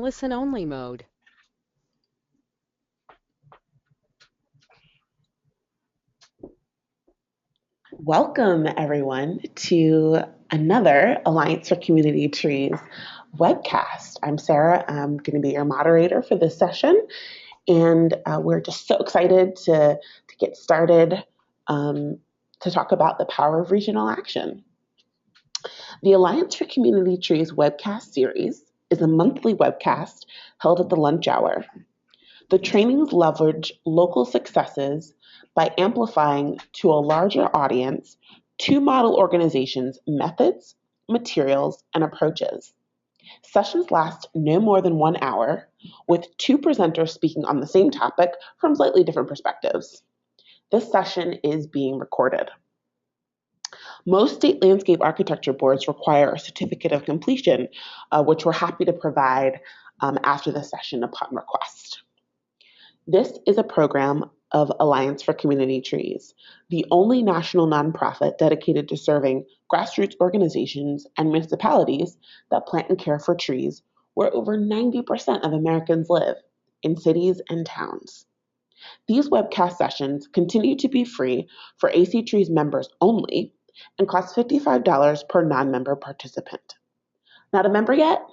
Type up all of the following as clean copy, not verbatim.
listen-only mode. Welcome, everyone, to another Alliance for Community Trees webcast. I'm Sarah. I'm going to be your moderator for this session, and we're just so excited to get started to talk about the power of regional action. The Alliance for Community Trees webcast series is a monthly webcast held at the lunch hour. The trainings leverage local successes by amplifying to a larger audience two model organizations' methods, materials, and approaches. Sessions last no more than 1 hour, with two presenters speaking on the same topic from slightly different perspectives. This session is being recorded. Most state landscape architecture boards require a certificate of completion, which we're happy to provide after the session upon request. This is a program of Alliance for Community Trees, the only national nonprofit dedicated to serving grassroots organizations and municipalities that plant and care for trees where over 90% of Americans live, in cities and towns. These webcast sessions continue to be free for AC Trees members only and cost $55 per non-member participant. Not a member yet?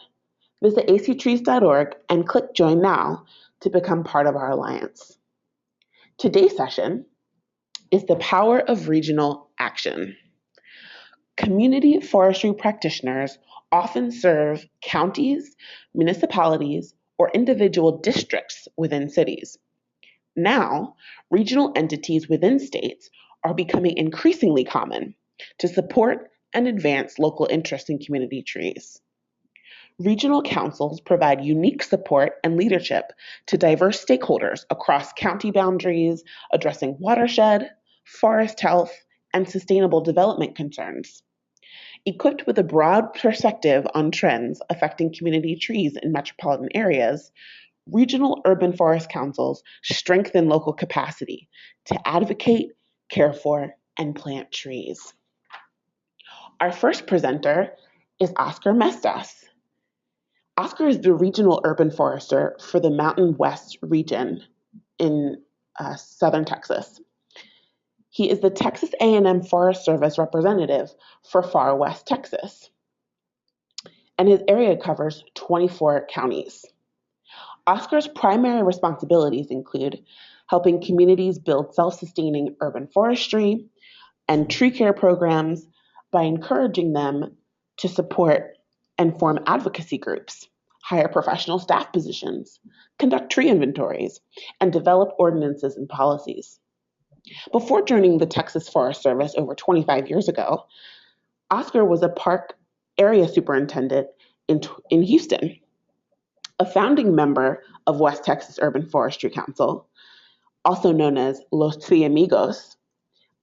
Visit actrees.org and click Join Now to become part of our alliance. Today's session is the power of regional action. Community forestry practitioners often serve counties, municipalities, or individual districts within cities. Now, regional entities within states are becoming increasingly common to support and advance local interests in community trees. Regional councils provide unique support and leadership to diverse stakeholders across county boundaries, addressing watershed, forest health, and sustainable development concerns. Equipped with a broad perspective on trends affecting community trees in metropolitan areas, regional urban forest councils strengthen local capacity to advocate, care for, and plant trees. Our first presenter is Oscar Mestas. Oscar is the regional urban forester for the Mountain West region in southern Texas. He is the Texas A&M Forest Service representative for Far West Texas, and his area covers 24 counties. Oscar's primary responsibilities include helping communities build self-sustaining urban forestry and tree care programs by encouraging them to support and form advocacy groups, hire professional staff positions, conduct tree inventories, and develop ordinances and policies. Before joining the Texas Forest Service over 25 years ago, Oscar was a park area superintendent in Houston. A founding member of West Texas Urban Forestry Council, also known as Los Tri Amigos,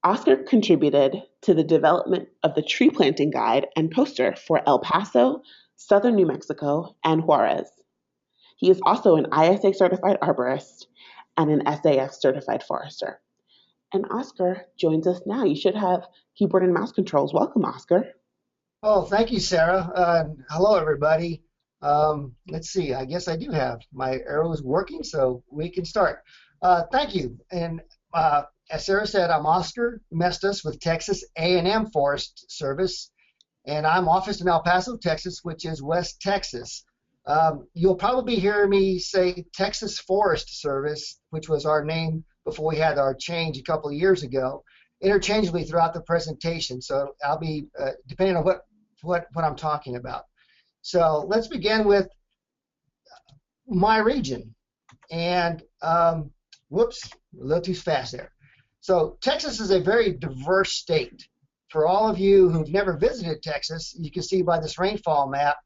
Oscar contributed to the development of the tree planting guide and poster for El Paso, southern New Mexico, and Juarez. He is also an ISA certified arborist and an SAF certified forester. And Oscar joins us now. You should have keyboard and mouse controls. Welcome, Oscar. Oh, thank you, Sarah. Hello, everybody. Let's see. I guess I do have my arrows working, so we can start. Thank you. And as Sarah said, I'm Oscar Mestas with Texas A&M Forest Service, and I'm officed in El Paso, Texas, which is West Texas. You'll probably hear me say Texas Forest Service, which was our name before we had our change a couple of years ago, interchangeably throughout the presentation. So I'll be depending on what I'm talking about. So let's begin with my region. And whoops, a little too fast there. So Texas is a very diverse state. For all of you who've never visited Texas, you can see by this rainfall map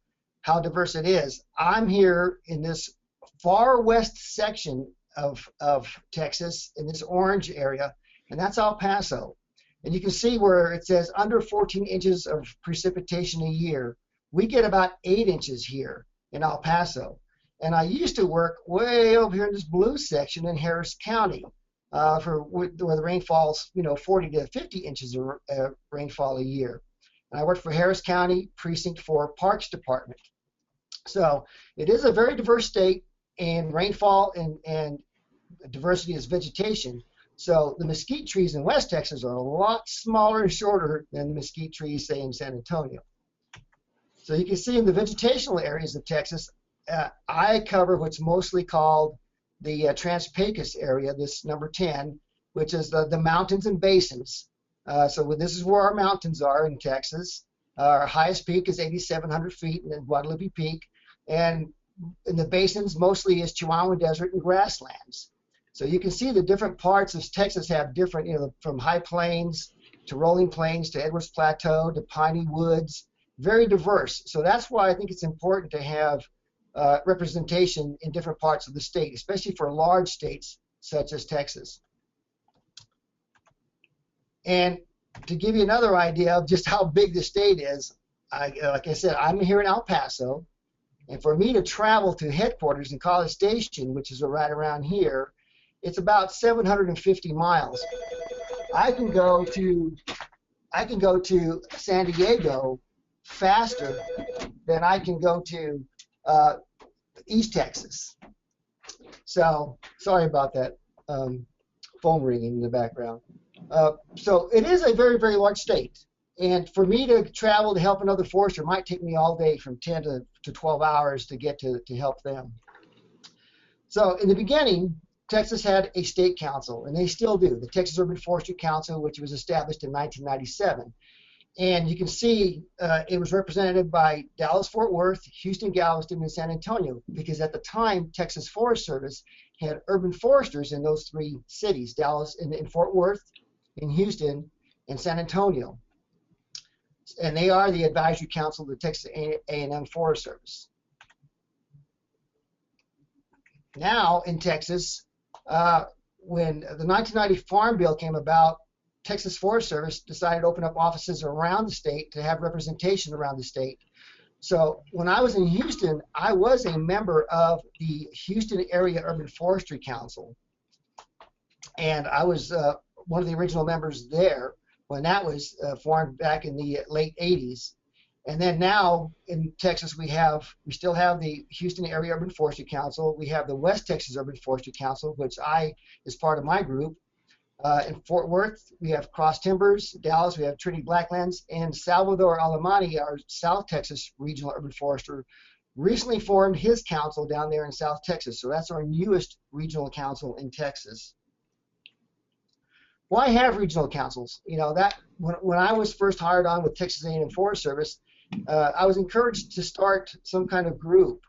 how diverse it is. I'm here in this far west section of Texas, in this orange area, and that's El Paso. And you can see where it says under 14 inches of precipitation a year. We get about 8 inches here in El Paso. And I used to work way over here in this blue section in Harris County where the rainfall's 40 to 50 inches of rainfall a year. And I worked for Harris County Precinct 4 Parks Department. So it is a very diverse state in rainfall and diversity is vegetation. So the mesquite trees in West Texas are a lot smaller and shorter than the mesquite trees, say, in San Antonio. So you can see in the vegetational areas of Texas, I cover what's mostly called the Trans-Pecos area, this number 10, which is the mountains and basins. So this is where our mountains are in Texas. Our highest peak is 8,700 feet in Guadalupe Peak. And in the basins, mostly is Chihuahuan Desert and grasslands. So you can see the different parts of Texas have different, from high plains to rolling plains to Edwards Plateau to piney woods, very diverse. So that's why I think it's important to have representation in different parts of the state, especially for large states such as Texas. And to give you another idea of just how big the state is, like I said, I'm here in El Paso, and for me to travel to headquarters in College Station, which is right around here, it's about 750 miles. I can go to San Diego faster than I can go to East Texas. So sorry about that phone ringing in the background. So it is a very, very large state. And for me to travel to help another forester might take me all day, from 10 to 12 hours to get to help them. So in the beginning, Texas had a state council, and they still do, the Texas Urban Forestry Council, which was established in 1997. And you can see it was represented by Dallas-Fort Worth, Houston, Galveston, and San Antonio, because at the time, Texas Forest Service had urban foresters in those three cities, Dallas in Fort Worth, in Houston, and San Antonio. And they are the advisory council of the Texas A&M Forest Service. Now in Texas, when the 1990 Farm Bill came about, Texas Forest Service decided to open up offices around the state to have representation around the state. So when I was in Houston, I was a member of the Houston Area Urban Forestry Council. And I was one of the original members there when that was formed back in the late 80s. And then now in Texas, we still have the Houston Area Urban Forestry Council. We have the West Texas Urban Forestry Council, which is part of my group. In Fort Worth, we have Cross Timbers. Dallas, we have Trinity Blacklands. And Salvador Alemani, our South Texas Regional Urban Forester, recently formed his council down there in South Texas. So that's our newest regional council in Texas. Why have regional councils? That when I was first hired on with Texas A&M Forest Service, I was encouraged to start some kind of group.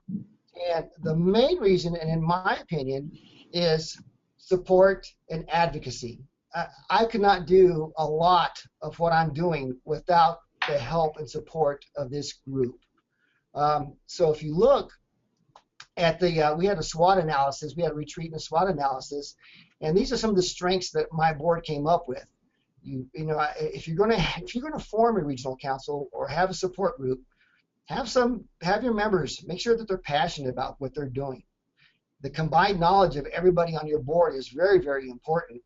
And the main reason, and in my opinion, is support and advocacy. I could not do a lot of what I'm doing without the help and support of this group. So if you look at we had a SWOT analysis, we had a retreat and a SWOT analysis, and these are some of the strengths that my board came up with. If you're going to form a regional council or have a support group, have your members make sure that they're passionate about what they're doing. The combined knowledge of everybody on your board is very, very important.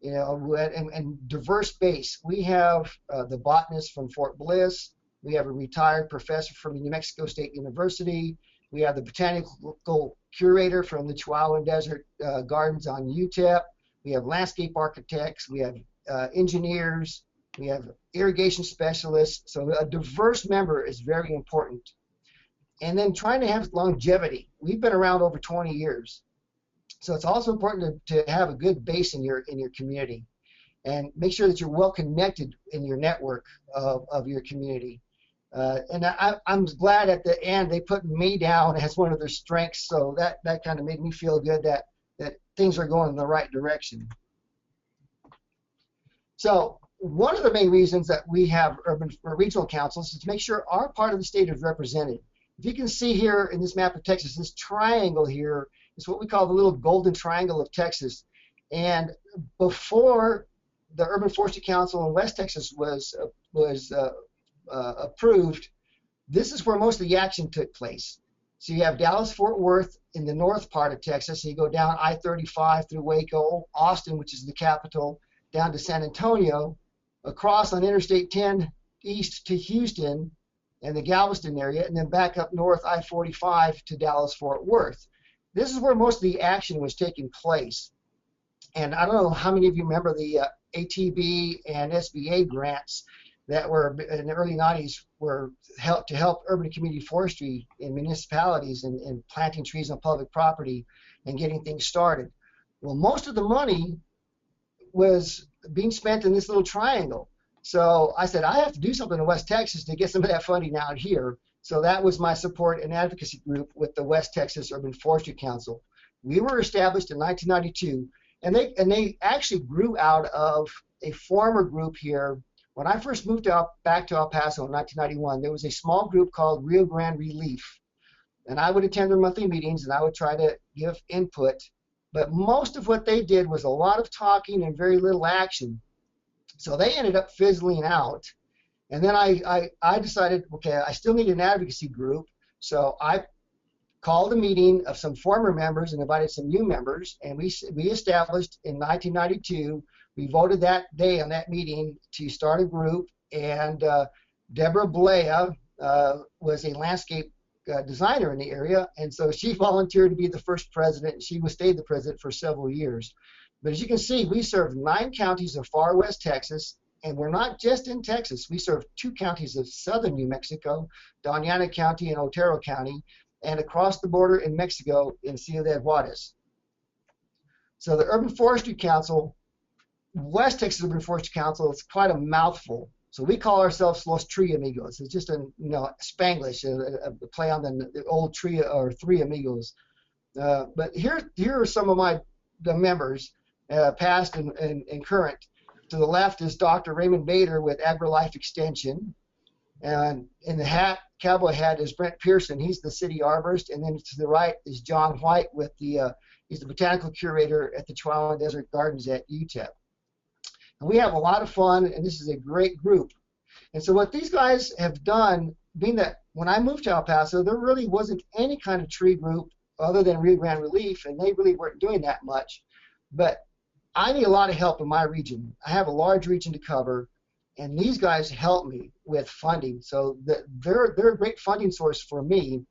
And diverse base. We have the botanist from Fort Bliss. We have a retired professor from New Mexico State University. We have the botanical curator from the Chihuahuan Desert Gardens on UTEP. We have landscape architects. We have engineers. We have irrigation specialists. So a diverse member is very important. And then trying to have longevity. We've been around over 20 years. So it's also important to have a good base in your community, and make sure that you're well connected in your network of your community. And I'm glad at the end they put me down as one of their strengths, so that kind of made me feel good that things are going in the right direction. So one of the main reasons that we have urban or regional councils is to make sure our part of the state is represented. If you can see here in this map of Texas, this triangle here is what we call the little golden triangle of Texas. And before the Urban Forestry Council in West Texas was approved, this is where most of the action took place. So you have Dallas-Fort Worth in the north part of Texas, and you go down I-35 through Waco, Austin, which is the capital, down to San Antonio, across on Interstate 10 east to Houston, and the Galveston area, and then back up north I-45 to Dallas-Fort Worth. This is where most of the action was taking place. And I don't know how many of you remember the ATB and SBA grants that were in the early 90s were to help urban community forestry in municipalities and planting trees on public property and getting things started. Well, most of the money was being spent in this little triangle. So I said, I have to do something in West Texas to get some of that funding out here. So that was my support and advocacy group with the West Texas Urban Forestry Council. We were established in 1992, and they actually grew out of a former group here. When I first moved back to El Paso in 1991, there was a small group called Rio Grande Relief. And I would attend their monthly meetings, and I would try to give input. But most of what they did was a lot of talking and very little action. So they ended up fizzling out. And then I decided, okay, I still need an advocacy group. So I called a meeting of some former members and invited some new members. And we established in 1992, we voted that day on that meeting to start a group. And Deborah Blea was a landscape designer in the area, and so she volunteered to be the first president, and she stayed the president for several years. But as you can see, we serve 9 counties of far west Texas, and we're not just in Texas. We serve 2 counties of southern New Mexico, Doñana County and Otero County, and across the border in Mexico in Ciudad de Juarez. So the Urban Forestry Council, West Texas Urban Forestry Council, is quite a mouthful. So we call ourselves Los Tree Amigos. It's just a Spanglish, a play on the old tree or Three Amigos. But here are some of the members, past and current. To the left is Dr. Raymond Bader with AgriLife Extension, and in the cowboy hat is Brent Pearson. He's the city arborist, and then to the right is John White with he's the botanical curator at the Chihuahuan Desert Gardens at UTEP. And we have a lot of fun, and this is a great group. And so what these guys have done, being that when I moved to El Paso, there really wasn't any kind of tree group other than Rio Grande Relief, and they really weren't doing that much. But I need a lot of help in my region. I have a large region to cover, and these guys help me with funding. So they're a great funding source for me,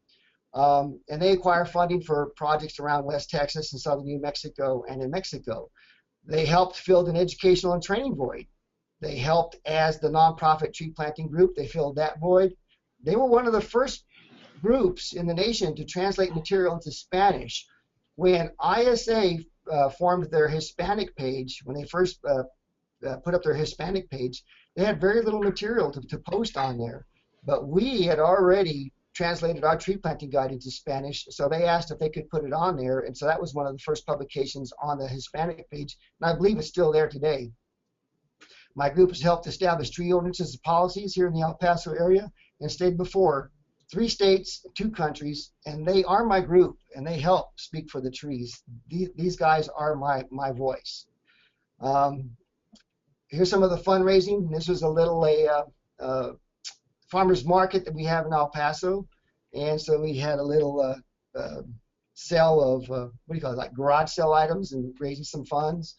and they acquire funding for projects around West Texas and southern New Mexico and in Mexico. They helped fill an educational and training void. They helped as the nonprofit tree planting group. They filled that void. They were one of the first groups in the nation to translate material into Spanish. When ISA formed their Hispanic page, when they first put up their Hispanic page, they had very little material to post on there. But we had already translated our tree planting guide into Spanish, so they asked if they could put it on there, and so that was one of the first publications on the Hispanic page, and I believe it's still there today. My group has helped establish tree ordinances and policies here in the El Paso area, and stayed before 3 states, 2 countries, and they are my group, and they help speak for the trees. These guys are my voice. Here's some of the fundraising. This was a little farmers market that we have in El Paso, and so we had a little sale of what do you call it, like garage sale items, and raising some funds.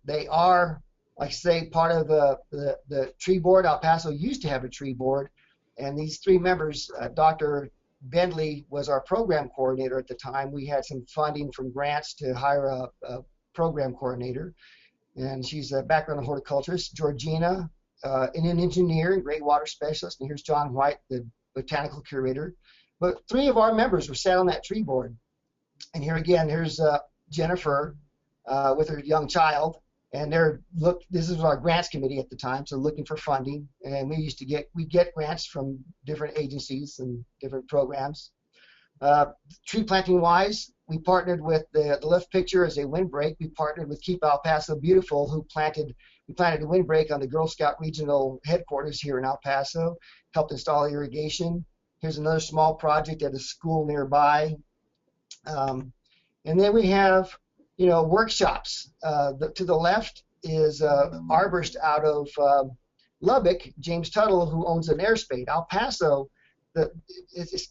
They are, like I say, part of the tree board. El Paso used to have a tree board, and these 3 members, Dr. Bentley was our program coordinator at the time. We had some funding from grants to hire a program coordinator, and she's a background horticulturist. Georgina, an engineer and great water specialist, and here's John White, the botanical curator. But 3 of our members were sat on that tree board. And here again, here's Jennifer with her young child, and this is our grants committee at the time, so looking for funding, and we get grants from different agencies and different programs. Tree planting wise, we partnered with the left picture is a windbreak. We partnered with Keep El Paso Beautiful, who we planted a windbreak on the Girl Scout regional headquarters here in El Paso, helped install irrigation. Here's another small project at a school nearby. And then we have, workshops. To the left is arborist out of Lubbock, James Tuttle, who owns an airspace. El Paso is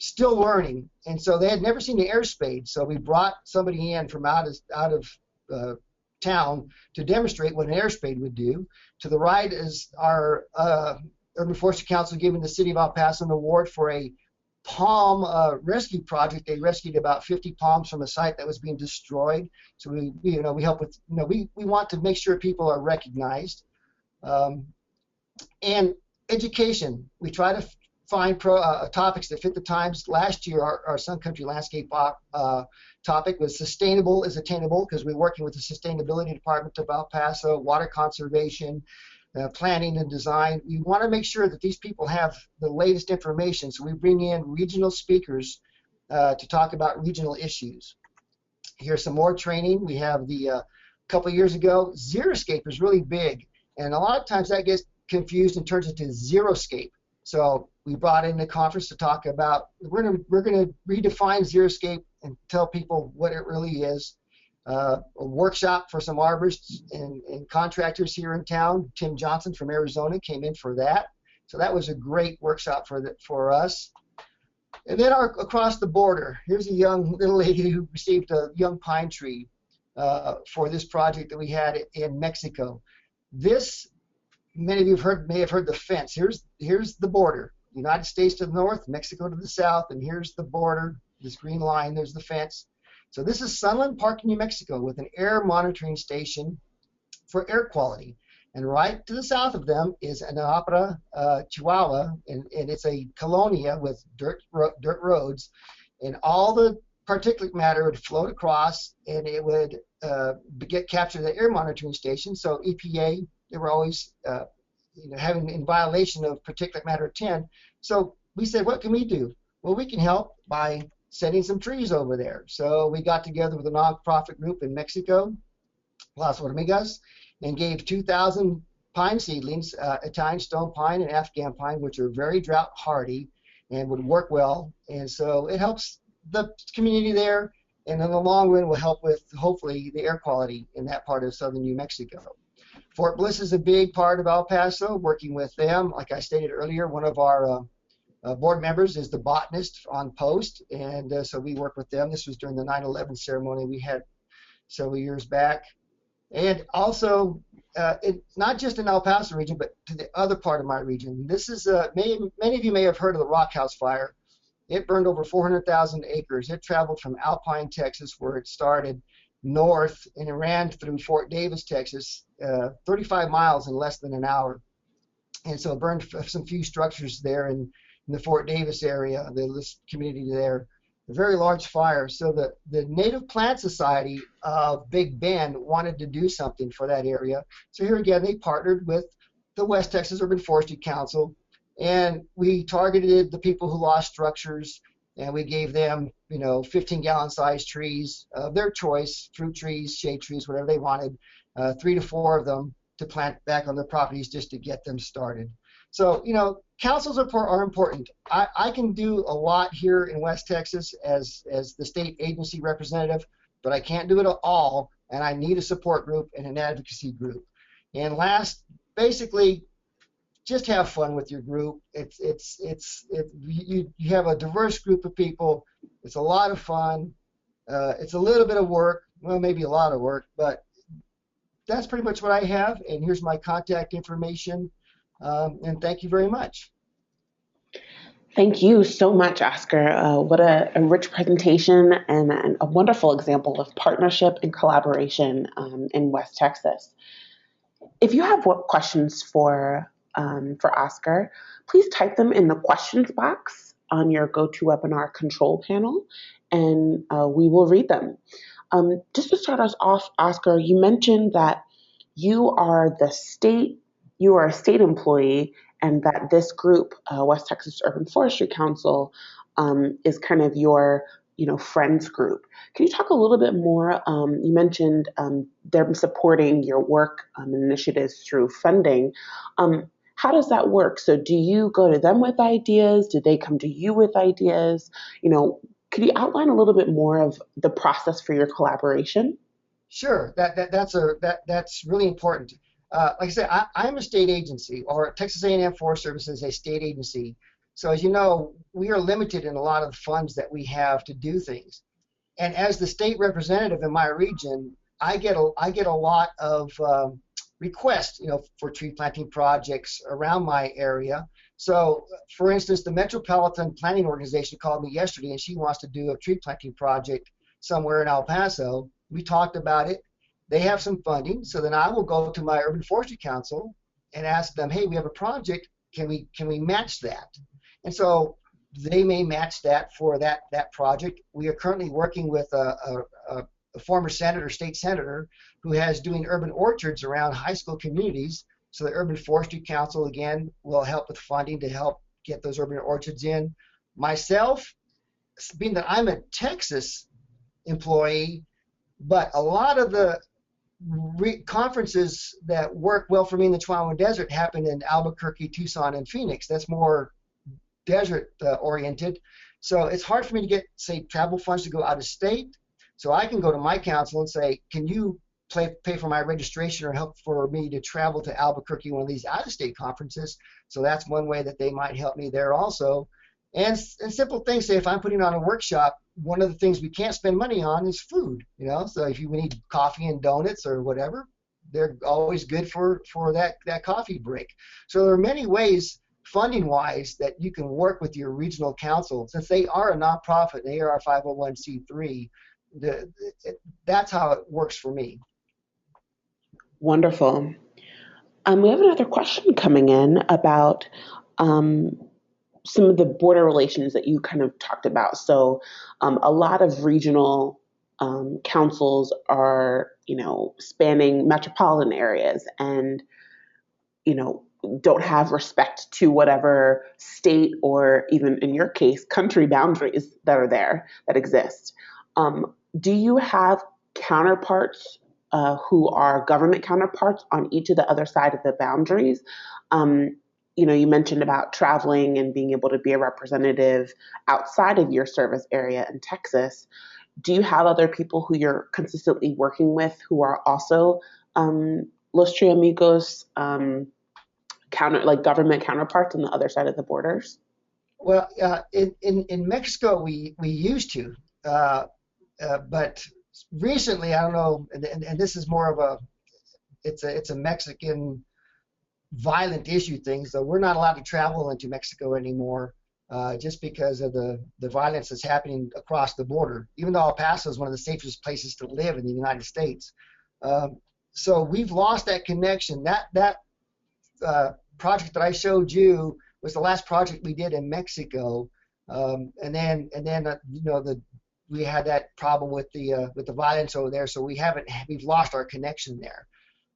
still learning, and so they had never seen the airspace. So we brought somebody in from out of town to demonstrate what an airspace would do. To the right is our Urban Forestry Council giving the city of El Paso an award for a palm rescue project. They rescued about 50 palms from a site that was being destroyed. So we help with, we want to make sure people are recognized. And education, we try to find topics that fit the times. Last year, our Sun Country Landscape topic was sustainable is attainable, because we're working with the Sustainability Department of El Paso, water conservation, planning and design. We want to make sure that these people have the latest information, so we bring in regional speakers to talk about regional issues. Here's some more training. We have a couple years ago, Xeriscape is really big, and a lot of times that gets confused and turns into Xeroscape. So we brought in a conference to talk about, we're going to redefine Xeriscape and tell people what it really is. A workshop for some arborists and contractors here in town. Tim Johnson from Arizona came in for that. So that was a great workshop for us. And then across the border, here's a young little lady who received a young pine tree for this project that we had in Mexico. This, many of you may have heard the fence. Here's the border. United States to the north, Mexico to the south, and here's the border, this green line, there's the fence. So this is Sunland Park in New Mexico with an air monitoring station for air quality. And right to the south of them is Anapra, Chihuahua, and it's a colonia with dirt roads. And all the particulate matter would float across, and it would get captured at the air monitoring station. So EPA, they were always having in violation of particulate matter 10. So we said, what can we do? Well, we can help by sending some trees over there. So we got together with a nonprofit group in Mexico, Las Hormigas, and gave 2,000 pine seedlings, Italian stone pine and Afghan pine, which are very drought hardy and would work well. And so it helps the community there, and in the long run will help with, hopefully, the air quality in that part of southern New Mexico. Fort Bliss is a big part of El Paso, working with them. Like I stated earlier, one of our board members is the botanist on post, and so we work with them. This was during the 9/11 ceremony we had several years back. And also, not just in El Paso region, but to the other part of my region. This is, many of you may have heard of the Rock House Fire. It burned over 400,000 acres. It traveled from Alpine, Texas, where it started, north, and it ran through Fort Davis, Texas, 35 miles in less than an hour. And so it burned some few structures there in the Fort Davis area, this community there. A very large fire. So the Native Plant Society of Big Bend wanted to do something for that area. So here again, they partnered with the West Texas Urban Forestry Council, and we targeted the people who lost structures, and we gave them, 15-gallon size trees of their choice, fruit trees, shade trees, whatever they wanted, 3 to 4 of them to plant back on their properties just to get them started. So, councils are important. I can do a lot here in West Texas as the state agency representative, but I can't do it all, and I need a support group and an advocacy group. And last, basically, just have fun with your group. You have a diverse group of people. It's a lot of fun. It's a little bit of work, well, maybe a lot of work, but that's pretty much what I have. And here's my contact information. And thank you very much. Thank you so much, Oscar. What a rich presentation and a wonderful example of partnership and collaboration in West Texas. If you have questions for Oscar, please type them in the questions box on your GoToWebinar control panel, and we will read them. Just to start us off, Oscar, you mentioned that you are a state employee, and that this group, West Texas Urban Forestry Council, is kind of your friends group. Can you talk a little bit more? You mentioned them supporting your work initiatives through funding. How does that work? So do you go to them with ideas? Do they come to you with ideas? Could you outline a little bit more of the process for your collaboration? Sure, that's really important. Like I said, I'm a state agency, or Texas A&M Forest Service is a state agency. So as you know, we are limited in a lot of the funds that we have to do things. And as the state representative in my region, I get a lot of requests, for tree planting projects around my area. So, for instance, the Metropolitan Planning Organization called me yesterday, and she wants to do a tree planting project somewhere in El Paso. We talked about it. They have some funding, so then I will go to my Urban Forestry Council and ask them, hey, we have a project. Can we match that? And so they may match that for that project. We are currently working with a former senator, state senator, who has doing urban orchards around high school communities. So the Urban Forestry Council, again, will help with funding to help get those urban orchards in. Myself, being that I'm a Texas employee, but a lot of the conferences that work well for me in the Chihuahua Desert happen in Albuquerque, Tucson, and Phoenix. That's more desert oriented. So it's hard for me to get, say, travel funds to go out of state. So I can go to my council and say, can you pay for my registration or help for me to travel to Albuquerque, one of these out-of-state conferences? So that's one way that they might help me there also. And simple things, say if I'm putting on a workshop, one of the things we can't spend money on is food, So if we need coffee and donuts or whatever, they're always good for that coffee break. So there are many ways, funding-wise, that you can work with your regional council. Since they are a nonprofit, they are a 501c3, that's how it works for me. Wonderful. We have another question coming in about some of the border relations that you kind of talked about. So a lot of regional councils are, spanning metropolitan areas and, don't have respect to whatever state or even in your case, country boundaries that are there that exist. Do you have counterparts who are government counterparts on each of the other side of the boundaries? You mentioned about traveling and being able to be a representative outside of your service area in Texas. Do you have other people who you're consistently working with who are also Los Tri Amigos government counterparts on the other side of the borders? Well, in Mexico we used to, but recently I don't know, and this is more of it's a Mexican violent issue thing. So we're not allowed to travel into Mexico anymore, just because of the violence that's happening across the border. Even though El Paso is one of the safest places to live in the United States, so we've lost that connection. That project that I showed you was the last project we did in Mexico, and then we had that problem with the violence over there. So we've lost our connection there.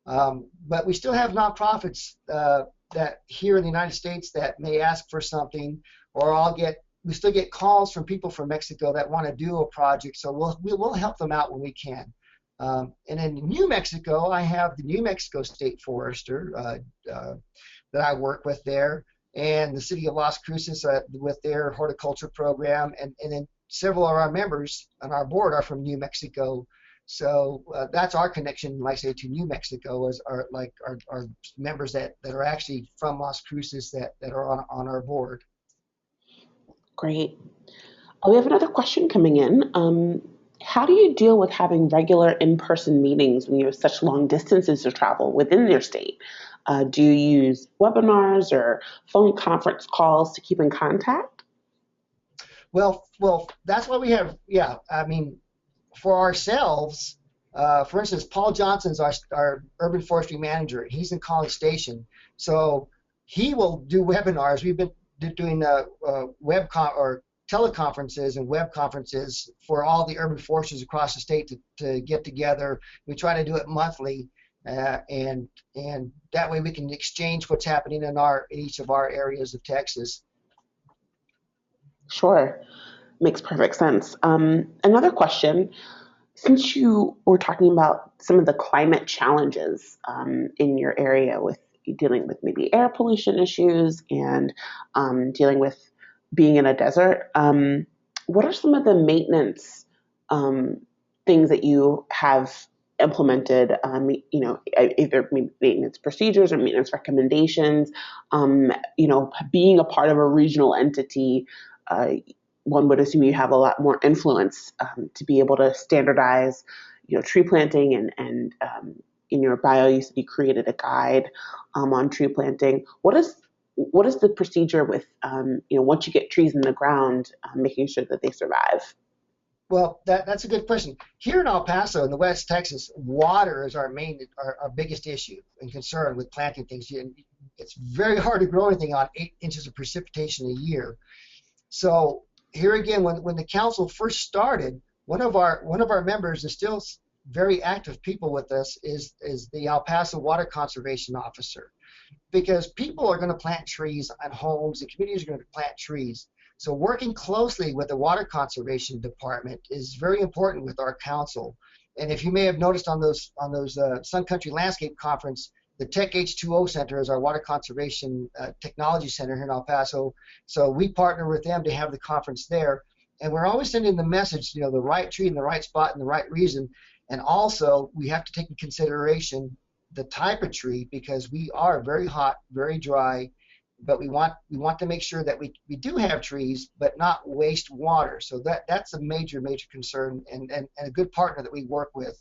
But we still have nonprofits that here in the United States that may ask for something, or we still get calls from people from Mexico that want to do a project. So we'll help them out when we can. And in New Mexico, I have the New Mexico State Forester that I work with there, and the city of Las Cruces with their horticulture program, and then several of our members on our board are from New Mexico. So that's our connection, like I say, to New Mexico, is our members that are actually from Las Cruces that are on our board. Great. We have another question coming in. How do you deal with having regular in-person meetings when you have such long distances to travel within your state? Do you use webinars or phone conference calls to keep in contact? Well, that's why we have, yeah, I mean, for ourselves, for instance, Paul Johnson's our urban forestry manager. He's in College Station, so he will do webinars. We've been doing or teleconferences and web conferences for all the urban foresters across the state to get together. We try to do it monthly, and that way we can exchange what's happening in each of our areas of Texas. Sure. Makes perfect sense. Another question, since you were talking about some of the climate challenges in your area with dealing with maybe air pollution issues and dealing with being in a desert, what are some of the maintenance things that you have implemented, either maintenance procedures or maintenance recommendations, being a part of a regional entity, one would assume you have a lot more influence to be able to standardize, tree planting and in your bio, you said you created a guide on tree planting. What is the procedure with once you get trees in the ground, making sure that they survive? Well, that's a good question. Here in El Paso, in the West Texas, water is our biggest issue and concern with planting things. It's very hard to grow anything on 8 inches of precipitation a year. So here again, when the council first started, one of our members is still very active people with us is the El Paso Water Conservation Officer, because people are going to plant trees on homes and communities are going to plant trees. So working closely with the Water Conservation Department is very important with our council. And if you may have noticed on those Sun Country Landscape Conference, the Tech H2O Center is our water conservation technology center here in El Paso. So we partner with them to have the conference there. And we're always sending the message, the right tree in the right spot and the right reason. And also, we have to take into consideration the type of tree, because we are very hot, very dry, but we want to make sure that we do have trees, but not waste water. So that's a major concern, and a good partner that we work with.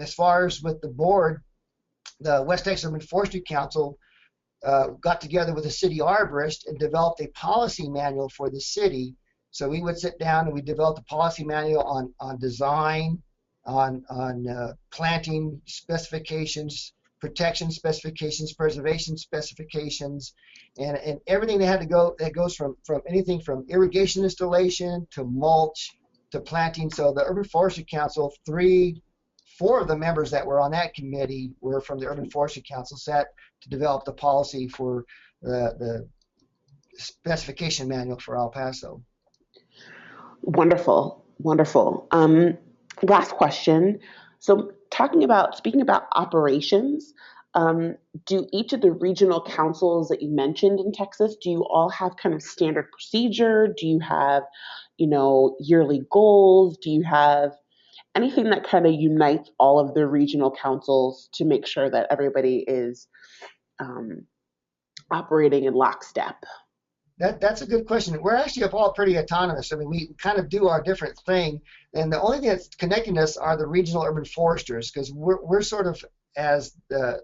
As far as with the board, the West Texas Urban Forestry Council got together with a city arborist and developed a policy manual for the city. So we would sit down and we developed a policy manual on design, on planting specifications, protection specifications, preservation specifications, and everything that goes from anything from irrigation installation to mulch to planting. So the Urban Forestry Council, four of the members that were on that committee were from the Urban Forestry Council, sat to develop the policy for the specification manual for El Paso. Wonderful, wonderful. Last question. So, speaking about operations, do each of the regional councils that you mentioned in Texas, do you all have kind of standard procedure? Do you have, yearly goals? Do you have anything that kind of unites all of the regional councils to make sure that everybody is um, operating in lockstep? That's a good question. We're actually all pretty autonomous. I mean, we kind of do our different thing, and the only thing that's connecting us are the regional urban foresters, because we're sort of as the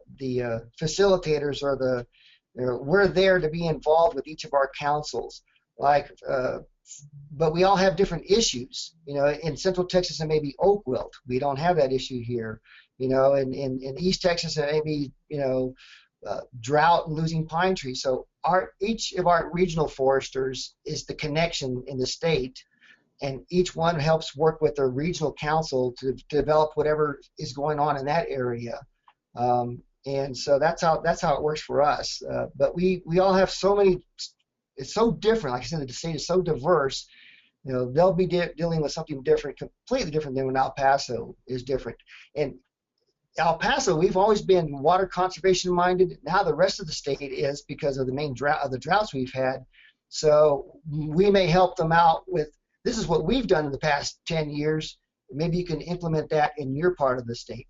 facilitators, or we're there to be involved with each of our councils. But we all have different issues. In Central Texas it may be oak wilt. We don't have that issue here. In East Texas it may be drought and losing pine trees. So each of our regional foresters is the connection in the state, and each one helps work with their regional council to develop whatever is going on in that area. And so that's how it works for us. But we all have so many. It's so different. Like I said, the state is so diverse. They'll be dealing with something different, completely different than when El Paso is different. And El Paso, we've always been water conservation minded. Now the rest of the state is, because of the droughts we've had. So we may help them out with, this is what we've done in the past 10 years. Maybe you can implement that in your part of the state.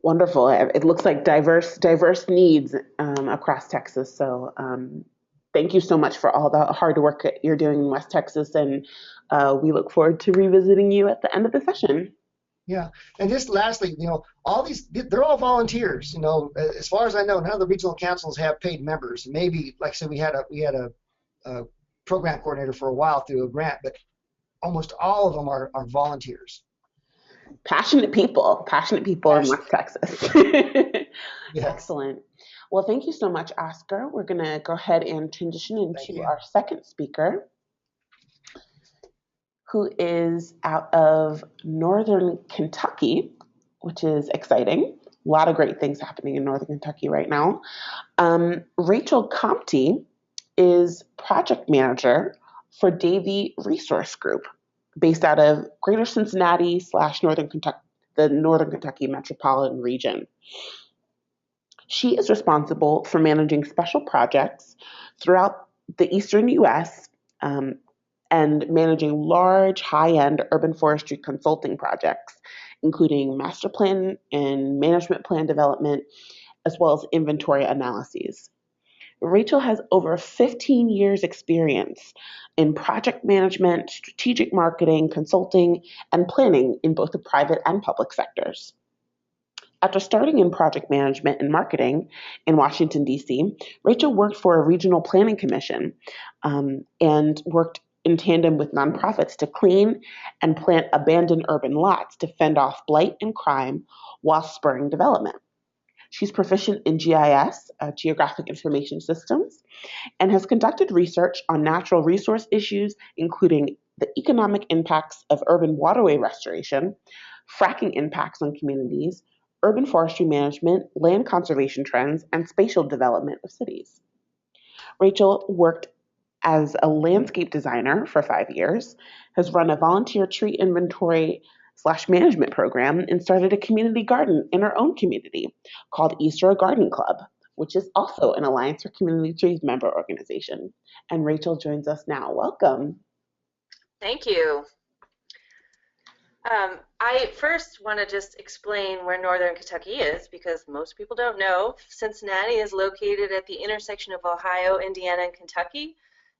Wonderful. It looks like diverse needs across Texas. So thank you so much for all the hard work that you're doing in West Texas, and we look forward to revisiting you at the end of the session. Yeah, and just lastly, all they're all volunteers. As far as I know, none of the regional councils have paid members. Maybe, like I said, we had a program coordinator for a while through a grant, but almost all of them are volunteers. Passionate people in West Texas. Yes. Excellent. Well, thank you so much, Oscar. We're going to go ahead and transition into our second speaker, who is out of Northern Kentucky, which is exciting. A lot of great things happening in Northern Kentucky right now. Rachel Compte is project manager for Davie Resource Group, based out of Greater Cincinnati / Northern Kentucky, the Northern Kentucky metropolitan region. She is responsible for managing special projects throughout the eastern U.S. And managing large, high-end urban forestry consulting projects, including master plan and management plan development, as well as inventory analyses. Rachel has over 15 years experience in project management, strategic marketing, consulting, and planning in both the private and public sectors. After starting in project management and marketing in Washington, D.C., Rachel worked for a regional planning commission and worked in tandem with nonprofits to clean and plant abandoned urban lots to fend off blight and crime while spurring development. She's proficient in GIS, Geographic Information Systems, and has conducted research on natural resource issues, including the economic impacts of urban waterway restoration, fracking impacts on communities, urban forestry management, land conservation trends, and spatial development of cities. Rachel worked as a landscape designer for 5 years, has run a volunteer tree inventory slash management program, and started a community garden in her own community called Easter Garden Club, which is also an Alliance for Community Trees member organization. And Rachel joins us now. Welcome. Thank you. I first want to just explain where Northern Kentucky is, because most people don't know. Cincinnati is located at the intersection of Ohio, Indiana, and Kentucky.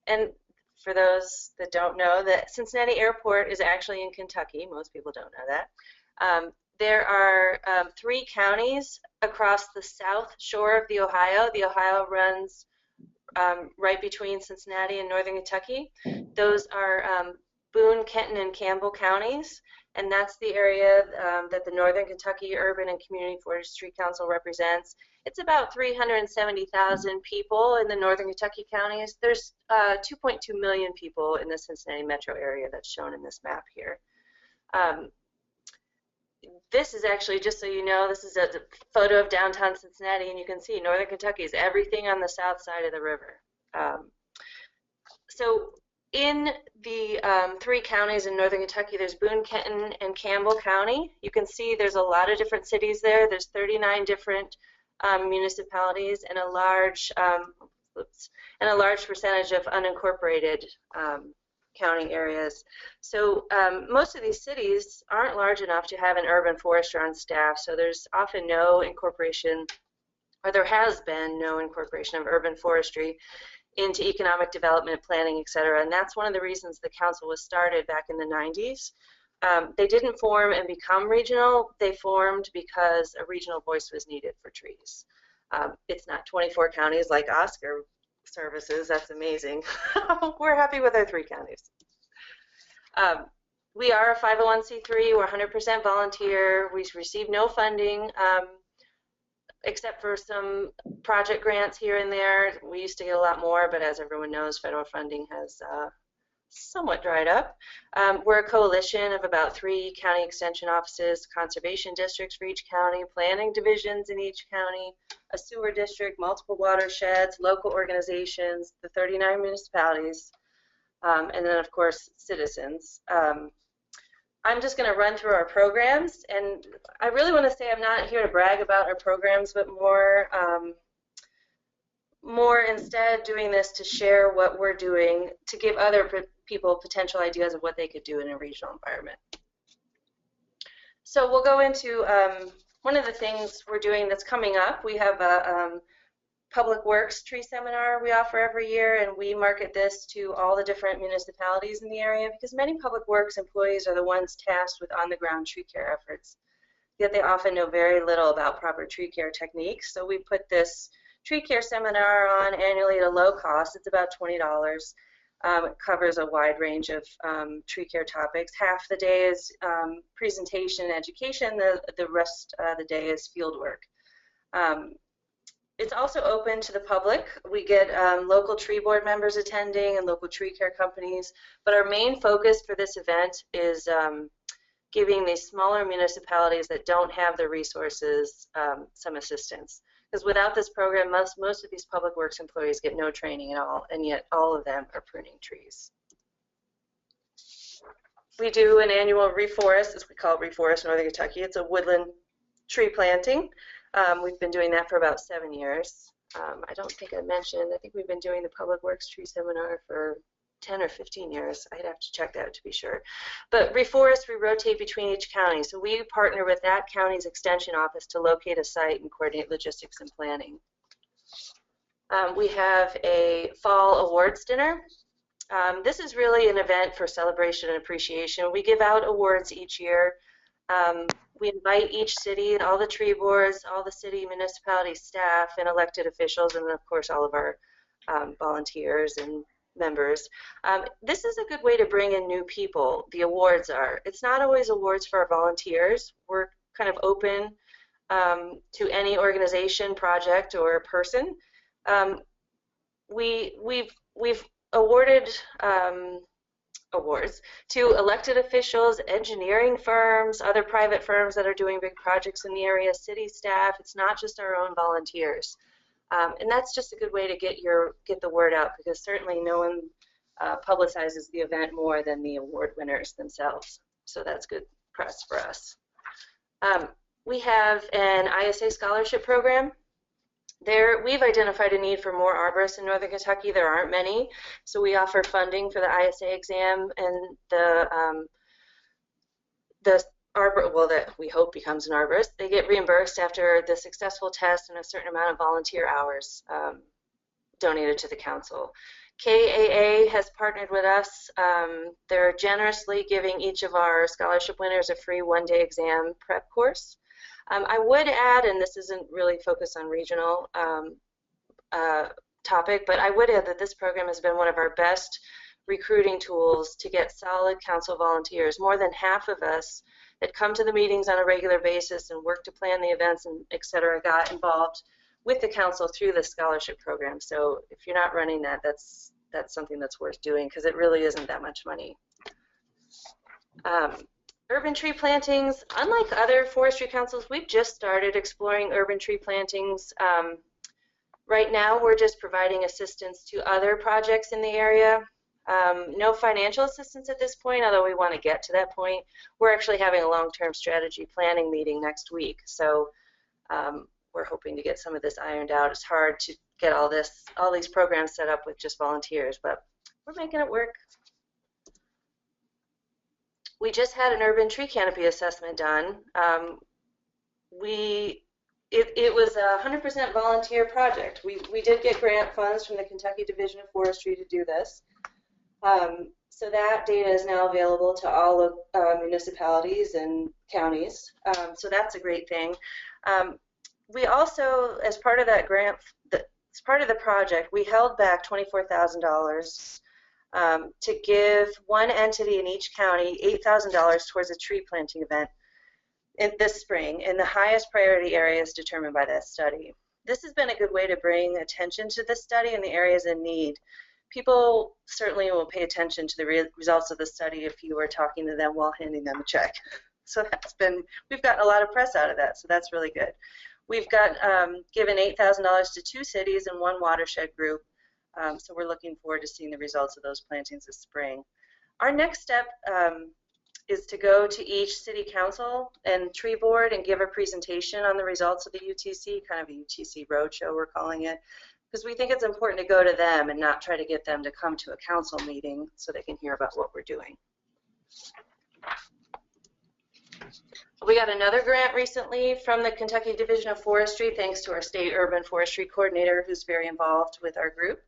And for those that don't know, the Cincinnati Airport is actually in Kentucky. Most people don't know that. There are 3 counties across the south shore of the Ohio. The Ohio runs right between Cincinnati and Northern Kentucky. Those are Boone, Kenton, and Campbell counties, and that's the area that the Northern Kentucky Urban and Community Forestry Council represents. It's about 370,000 people in the Northern Kentucky counties. There's 2.2 million people in the Cincinnati metro area that's shown in this map here. This is actually, just so you know, this is a photo of downtown Cincinnati, and you can see Northern Kentucky is everything on the south side of the river. So in the 3 counties in Northern Kentucky, there's Boone, Kenton, and Campbell County. You can see there's a lot of different cities there. There's 39 different municipalities and a large percentage of unincorporated county areas. So most of these cities aren't large enough to have an urban forester on staff, so there's often no incorporation, or there has been no incorporation of urban forestry into economic development, planning, etc. And that's one of the reasons the council was started back in the 90s. They didn't form and become regional. They formed because a regional voice was needed for trees. It's not 24 counties like Oscar services. That's amazing. We're happy with our 3 counties. We are a 501c3. We're 100% volunteer. We receive no funding except for some project grants here and there. We used to get a lot more, but as everyone knows, federal funding has somewhat dried up. We're a coalition of about 3 county extension offices, conservation districts for each county, planning divisions in each county, a sewer district, multiple watersheds, local organizations, the 39 municipalities, and then of course citizens. I'm just going to run through our programs, and I really want to say I'm not here to brag about our programs, but more instead doing this to share what we're doing to give other people potential ideas of what they could do in a regional environment. So we'll go into one of the things we're doing that's coming up. We have a Public Works tree seminar we offer every year, and we market this to all the different municipalities in the area because many Public Works employees are the ones tasked with on-the-ground tree care efforts, yet they often know very little about proper tree care techniques. So we put this tree care seminar on annually at a low cost. It's about $20. It covers a wide range of tree care topics. Half the day is presentation and education. The rest of the day is field work. It's also open to the public. We get local tree board members attending and local tree care companies, but our main focus for this event is giving these smaller municipalities that don't have the resources some assistance. Because without this program, most of these public works employees get no training at all, and yet all of them are pruning trees. We do an annual reforest, as we call it, Reforest Northern Kentucky. It's a woodland tree planting. We've been doing that for about 7 years. I don't think I mentioned, I think we've been doing the Public Works Tree Seminar for 10 or 15 years. I'd have to check that to be sure. But Reforest, we rotate between each county. So we partner with that county's extension office to locate a site and coordinate logistics and planning. We have a fall awards dinner. This is really an event for celebration and appreciation. We give out awards each year We invite each city, all the tree boards, all the city municipality staff and elected officials, and of course all of our volunteers and members. This is a good way to bring in new people, the awards are. It's not always awards for our volunteers. We're kind of open to any organization, project, or person. We've awarded awards to elected officials, engineering firms, other private firms that are doing big projects in the area, city staff. It's not just our own volunteers. And that's just a good way to get the word out, because certainly no one publicizes the event more than the award winners themselves. So that's good press for us. We have an ISA scholarship program. We've identified a need for more arborists in Northern Kentucky. There aren't many, so we offer funding for the ISA exam and the arbor, well, that we hope becomes an arborist. They get reimbursed after the successful test and a certain amount of volunteer hours donated to the council. KAA has partnered with us. They're generously giving each of our scholarship winners a free one-day exam prep course. I would add, and this isn't really focused on regional topic, but I would add that this program has been one of our best recruiting tools to get solid council volunteers. More than half of us that come to the meetings on a regular basis and work to plan the events and et cetera got involved with the council through the scholarship program. So if you're not running that, that's something that's worth doing, because it really isn't that much money. Urban tree plantings, unlike other forestry councils, we've just started exploring urban tree plantings. Right now, we're just providing assistance to other projects in the area. No financial assistance at this point, although we want to get to that point. We're actually having a long-term strategy planning meeting next week, so we're hoping to get some of this ironed out. It's hard to get all these programs set up with just volunteers, but we're making it work. We just had an urban tree canopy assessment done. It was a 100% volunteer project. We did get grant funds from the Kentucky Division of Forestry to do this. So that data is now available to all of municipalities and counties. So that's a great thing. We also, as part of that grant, as part of the project, we held back $24,000 to give one entity in each county $8,000 towards a tree planting event this spring in the highest priority areas determined by that study. This has been a good way to bring attention to this study and the areas in need. People certainly will pay attention to the results of the study if you are talking to them while handing them a check. So we've gotten a lot of press out of that, so that's really good. We've got given $8,000 to 2 cities and 1 watershed group. So we're looking forward to seeing the results of those plantings this spring. Our next step is to go to each city council and tree board and give a presentation on the results of the UTC, kind of a UTC roadshow we're calling it, because we think it's important to go to them and not try to get them to come to a council meeting so they can hear about what we're doing. We got another grant recently from the Kentucky Division of Forestry, thanks to our state urban forestry coordinator who's very involved with our group.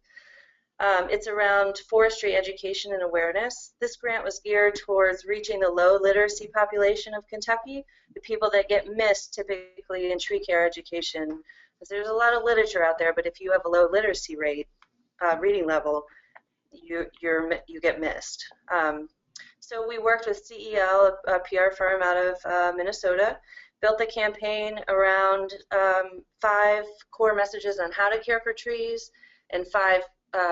It's around forestry education and awareness. This grant was geared towards reaching the low literacy population of Kentucky, the people that get missed typically in tree care education. Because there's a lot of literature out there, but if you have a low literacy rate, reading level, you get missed. So we worked with CEL, a PR firm out of Minnesota, built the campaign around 5 core messages on how to care for trees and 5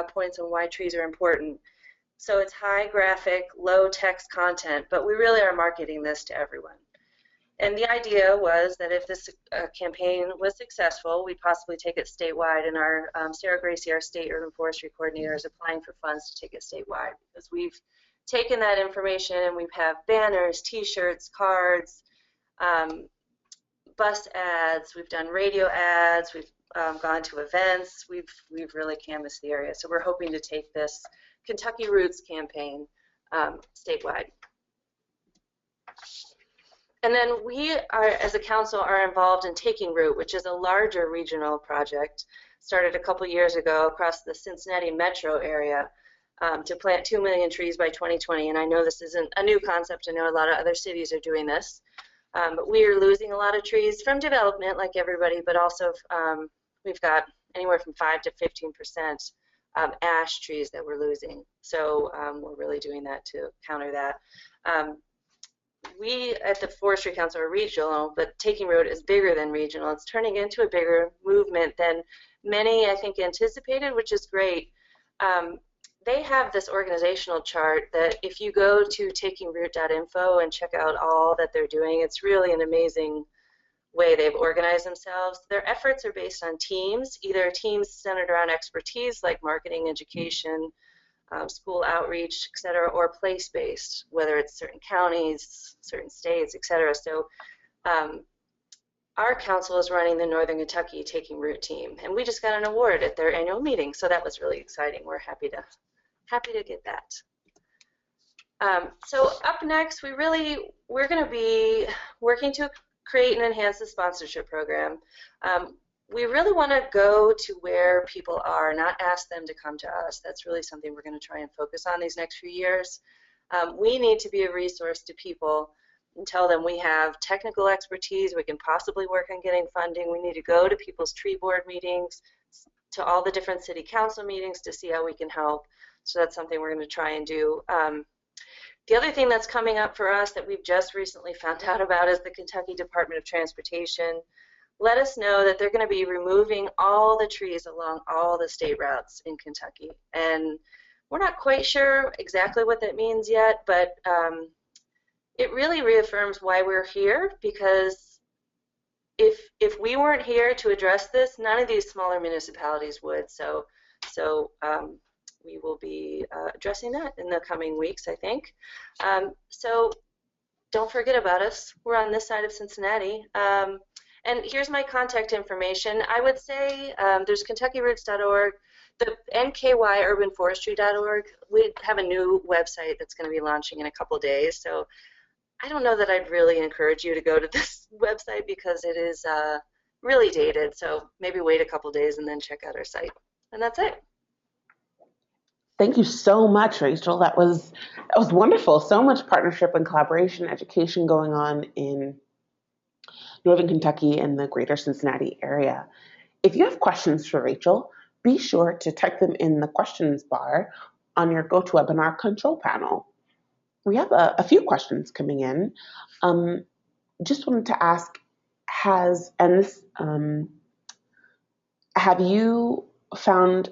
points on why trees are important. So it's high graphic, low text content, but we really are marketing this to everyone. And the idea was that if this campaign was successful, we'd possibly take it statewide, and our Sarah Gracie, our state urban forestry coordinator, is applying for funds to take it statewide, because we've taken that information and we have banners, t-shirts, cards, bus ads, we've done radio ads, we've gone to events, we've really canvassed the area. So we're hoping to take this Kentucky Roots campaign statewide. And then we are, as a council, are involved in Taking Root, which is a larger regional project started a couple years ago across the Cincinnati metro area to plant 2 million trees by 2020. And I know this isn't a new concept. I know a lot of other cities are doing this. But we are losing a lot of trees from development, like everybody, but also we've got anywhere from 5 to 15% ash trees that we're losing. So we're really doing that to counter that. We at the Forestry Council are regional, but Taking Root is bigger than regional. It's turning into a bigger movement than many, I think, anticipated, which is great. They have this organizational chart that if you go to takingroot.info and check out all that they're doing, it's really an amazing way they've organized themselves. Their efforts are based on teams, either teams centered around expertise like marketing, education, school outreach, et cetera, or place-based, whether it's certain counties, certain states, et cetera. So our council is running the Northern Kentucky Taking Root team, and we just got an award at their annual meeting, so that was really exciting. We're happy to get that. So up next, we're going to be working to create and enhance the sponsorship program. We really want to go to where people are, not ask them to come to us. That's really something we're going to try and focus on these next few years. We need to be a resource to people and tell them we have technical expertise, we can possibly work on getting funding. We need to go to people's tree board meetings, to all the different city council meetings to see how we can help. So that's something we're going to try and do. The other thing that's coming up for us that we've just recently found out about is the Kentucky Department of Transportation. Let us know that they're going to be removing all the trees along all the state routes in Kentucky. And we're not quite sure exactly what that means yet, but it really reaffirms why we're here, because if we weren't here to address this, none of these smaller municipalities would. So we will be addressing that in the coming weeks, I think. So don't forget about us. We're on this side of Cincinnati. And here's my contact information. I would say there's KentuckyRoots.org, the NKYUrbanForestry.org. We have a new website that's going to be launching in a couple days. So I don't know that I'd really encourage you to go to this website because it is really dated. So maybe wait a couple days and then check out our site. And that's it. Thank you so much, Rachel. That was wonderful. So much partnership and collaboration, education going on in Northern Kentucky and the greater Cincinnati area. If you have questions for Rachel, be sure to type them in the questions bar on your GoToWebinar control panel. We have a few questions coming in. Just wanted to ask, have you found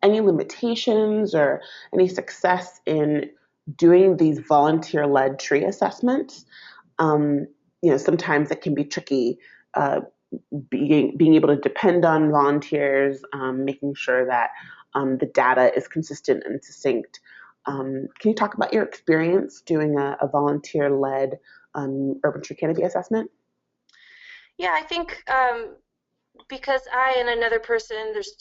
any limitations or any success in doing these volunteer-led tree assessments? Sometimes it can be tricky being able to depend on volunteers, making sure that the data is consistent and succinct. Can you talk about your experience doing a volunteer-led urban tree canopy assessment? Yeah, I think because I and another person, there's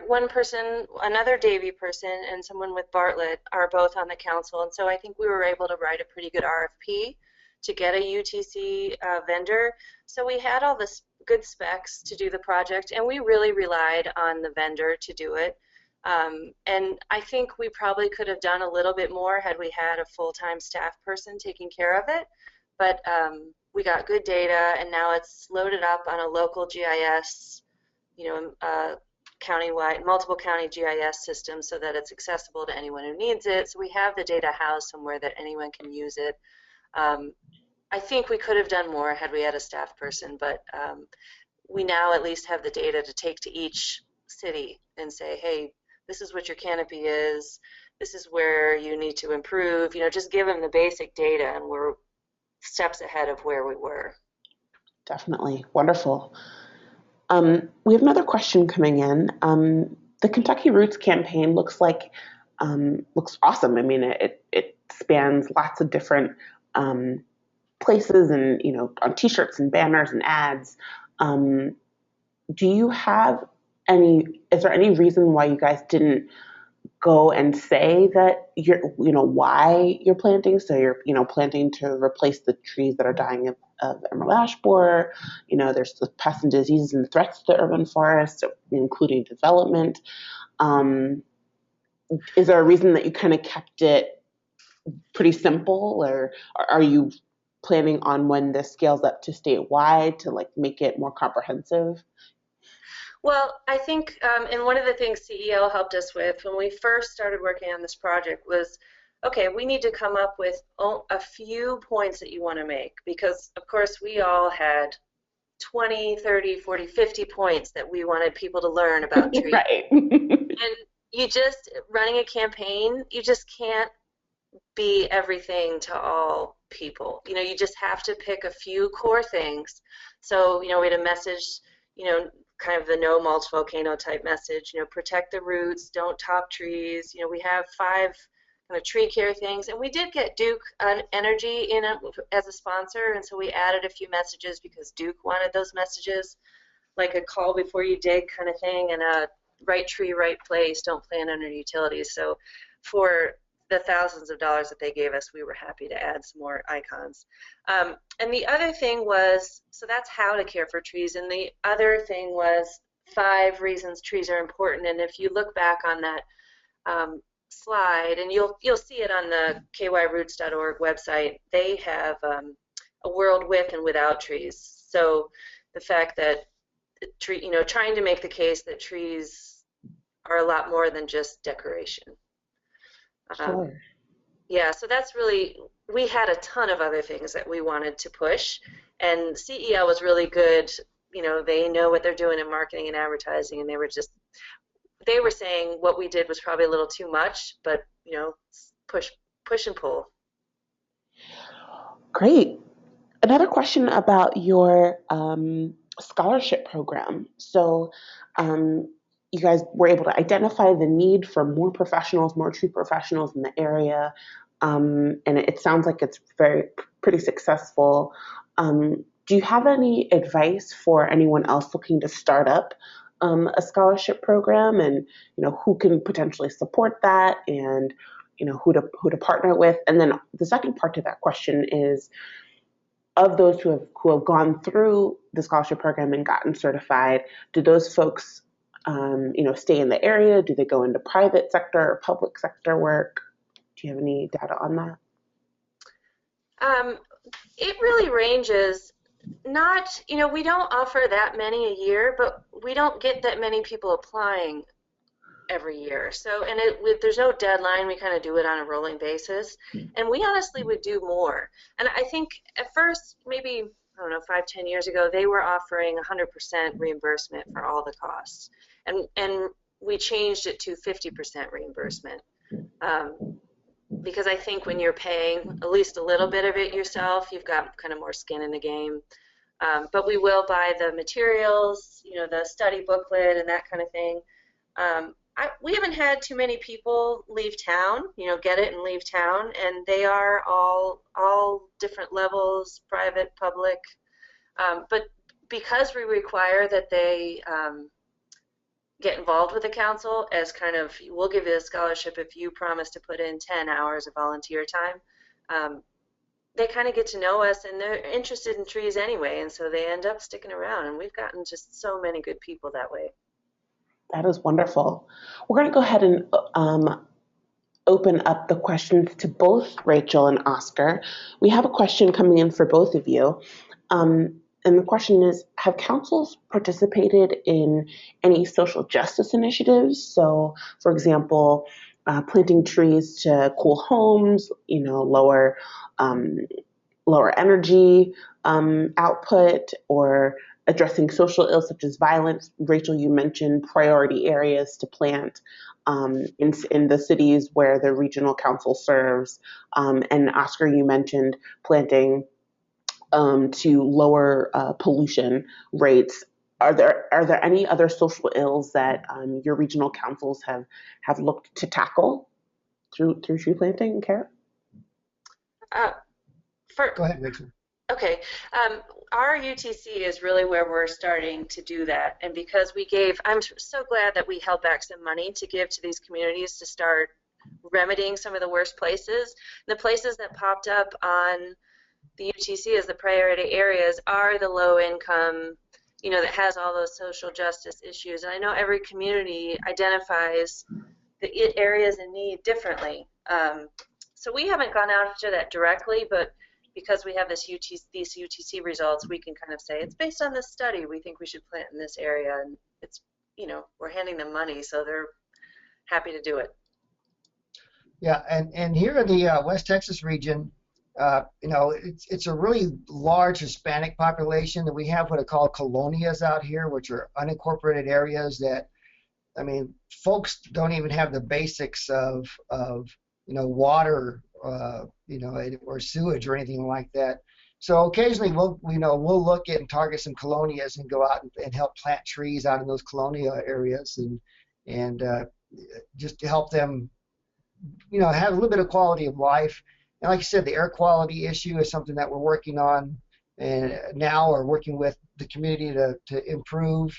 one person, another Davie person, and someone with Bartlett are both on the council, and so I think we were able to write a pretty good RFP to get a UTC vendor. So we had all the good specs to do the project, and we really relied on the vendor to do it. And I think we probably could have done a little bit more had we had a full-time staff person taking care of it. But we got good data, and now it's loaded up on a local GIS, countywide, multiple county GIS system so that it's accessible to anyone who needs it. So we have the data housed somewhere that anyone can use it. I think we could have done more had we had a staff person, but we now at least have the data to take to each city and say, hey, this is what your canopy is, this is where you need to improve, just give them the basic data, and we're steps ahead of where we were. Definitely. Wonderful. We have another question coming in. The Kentucky Roots campaign looks awesome. I mean, it spans lots of different places and, on t-shirts and banners and ads. Is there any reason why you guys didn't go and say that why you're planting? So you're planting to replace the trees that are dying of emerald ash borer. There's the pests and diseases and threats to the urban forest, including development. Is there a reason that you kind of kept it pretty simple, or are you planning on when this scales up to statewide to like make it more comprehensive? Well, I think, and one of the things CEL helped us with when we first started working on this project was, okay, we need to come up with a few points that you want to make, because of course we all had 20, 30, 40, 50 points that we wanted people to learn about trees. Right. And you just, running a campaign, you just can't be everything to all people. You just have to pick a few core things. So, we had a message, kind of the no mulch volcano type message, protect the roots, don't top trees. We have 5 kind of tree care things, and we did get Duke Energy in as a sponsor, and so we added a few messages because Duke wanted those messages, like a call before you dig kind of thing, and a right tree, right place, don't plant under utilities. So for the thousands of dollars that they gave us, we were happy to add some more icons. And the other thing was, so that's how to care for trees, and the other thing was 5 reasons trees are important. And if you look back on that slide, and you'll see it on the kyroots.org website, they have a world with and without trees. So the fact that trying to make the case that trees are a lot more than just decoration. Sure. Yeah, so that's really, we had a ton of other things that we wanted to push, and CEL was really good. They know what they're doing in marketing and advertising, and they were saying what we did was probably a little too much, but push and pull. Great. Another question about your scholarship program. So you guys were able to identify the need for more professionals, more tree professionals in the area, and it sounds like it's pretty successful. Do you have any advice for anyone else looking to start up a scholarship program, and who can potentially support that, and who to partner with? And then the second part to that question is, of those who have gone through the scholarship program and gotten certified, do those folks stay in the area? Do they go into private sector or public sector work? Do you have any data on that? It really ranges. We don't offer that many a year, but we don't get that many people applying every year. So, and there's no deadline. We kind of do it on a rolling basis, and we honestly would do more. And I think at first, maybe, I don't know, 5-10 years ago, they were offering 100% reimbursement for all the costs, and we changed it to 50% reimbursement. Because I think when you're paying at least a little bit of it yourself, you've got kind of more skin in the game. But we will buy the materials, the study booklet and that kind of thing. We haven't had too many people leave town, get it and leave town, and they are all different levels, private, public. But because we require that they get involved with the council as kind of, we'll give you a scholarship if you promise to put in 10 hours of volunteer time, they kind of get to know us, and they're interested in trees anyway, and so they end up sticking around, and we've gotten just so many good people that way. That is wonderful. We're going to go ahead and open up the questions to both Rachel and Oscar. We have a question coming in for both of you. And the question is, have councils participated in any social justice initiatives? So, for example, planting trees to cool homes, lower energy output, or addressing social ills such as violence. Rachel, you mentioned priority areas to plant in the cities where the regional council serves. And Oscar, you mentioned planting to lower pollution rates. Are there any other social ills that your regional councils have looked to tackle through tree planting, Kara? Go ahead, Rachel. Okay. Our UTC is really where we're starting to do that, and because I'm so glad that we held back some money to give to these communities to start remedying some of the worst places. The places that popped up on the UTC as the priority areas are the low income, that has all those social justice issues. And I know every community identifies the areas in need differently. So we haven't gone after that directly, but because we have these UTC results, we can kind of say, it's based on this study, we think we should plant in this area, and it's, we're handing them money, so they're happy to do it. Yeah, and here in the West Texas region, it's a really large Hispanic population, and we have what are called colonias out here, which are unincorporated areas that, I mean, folks don't even have the basics of water, or sewage or anything like that. So occasionally we'll look at and target some colonias and go out and help plant trees out in those colonia areas and just to help them, have a little bit of quality of life. And like I said, the air quality issue is something that we're working on and now are working with the community to improve.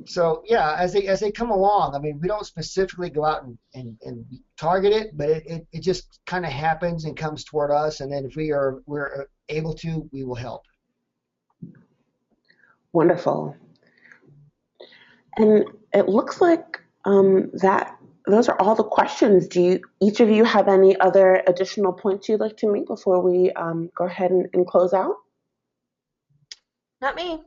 So yeah, as they come along, I mean, we don't specifically go out and target it, but it just kind of happens and comes toward us. And then if we're able to, we will help. Wonderful. And it looks like that those are all the questions. Do each of you have any other additional points you'd like to make before we go ahead and close out? Not me.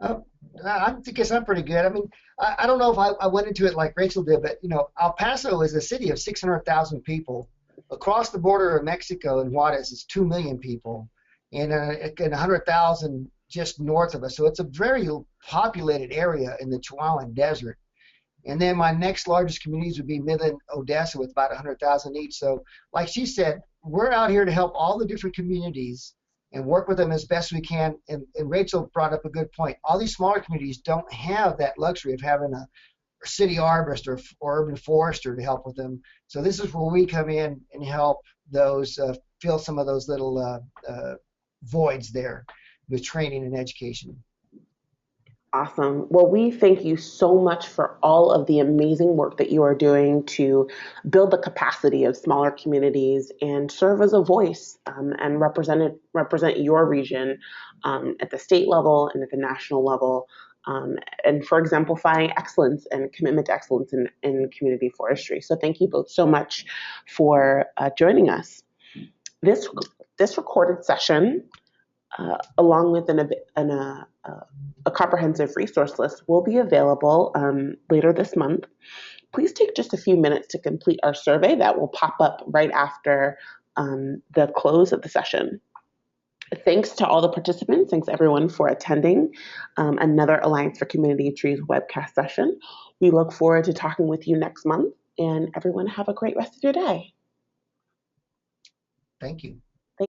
I guess I'm pretty good. I mean, I don't know if I went into it like Rachel did, but El Paso is a city of 600,000 people. Across the border of Mexico and Juarez is 2 million people, and 100,000 just north of us. So it's a very populated area in the Chihuahuan Desert. And then my next largest communities would be Midland, Odessa, with about 100,000 each. So like she said, we're out here to help all the different communities and work with them as best we can. And Rachel brought up a good point. All these smaller communities don't have that luxury of having a city arborist or urban forester to help with them. So this is where we come in and help those fill some of those little voids there with training and education. Awesome. Well, we thank you so much for all of the amazing work that you are doing to build the capacity of smaller communities and serve as a voice and represent your region at the state level and at the national level, and for exemplifying excellence and commitment to excellence in community forestry. So thank you both so much for joining us. This recorded session, along with a comprehensive resource list, will be available later this month. Please take just a few minutes to complete our survey that will pop up right after the close of the session. Thanks to all the participants. Thanks everyone for attending another Alliance for Community Trees webcast session. We look forward to talking with you next month, and everyone have a great rest of your day. Thank you.